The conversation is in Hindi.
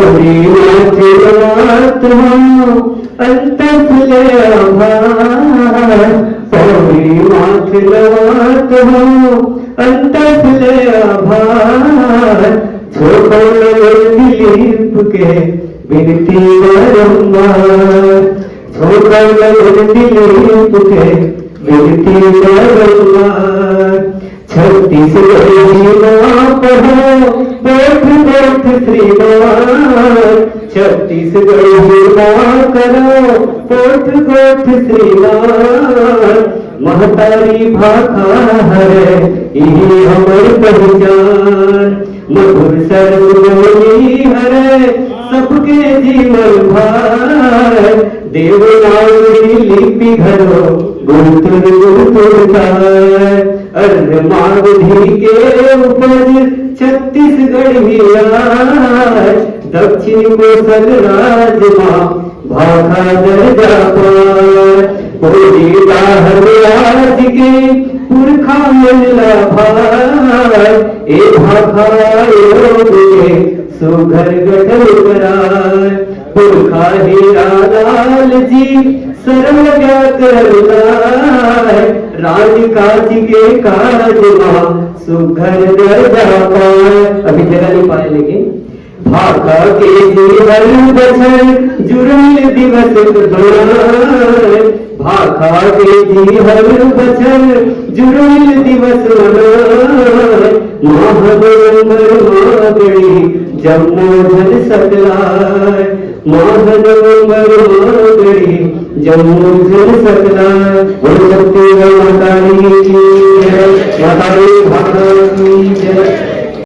छोरी माथे रात हो अंतफले आभार छोरी माथे रात हो अंतफले आभार छोड़ दिलीप के बिनती बारंबार छोड़ दिलीप के बिनती बारंबार छत्तीसगढ़ पढ़ो बैठ बैठ श्रीमान छत्तीसगढ़ करो बैठ बैठ श्रीमान महतारी भाखा है यही हमारी पहचान मधुर सरस्वती हरे सबके जीवन भार देवनागरी लिपि घरो गुरुतुर गुरुतुर अर्ध मागधी के उपज छत्तीसगढ़ ही आज दक्षिण कोसल राज माँ भाखा दर्जा पार हरराज के पुरखा मिला भार ए भाखा योग के सुघर गठन करार पुरखा हीरा लाल जी सरल क्या करलाय राज काज के काज माँ सुघर दर्जा पाए अभी जगह नहीं पाए लेकिन भाखा के जीवन बचन जुड़ल दिवस बनाए भाखा के जीवन बचन जुड़ल दिवस बनाए महानवंबर मागड़ी जम्मू धन सकलाय महानवंबर मागड़ी जम्मू धन सकलाय बोल सकते माता की जय माता की जय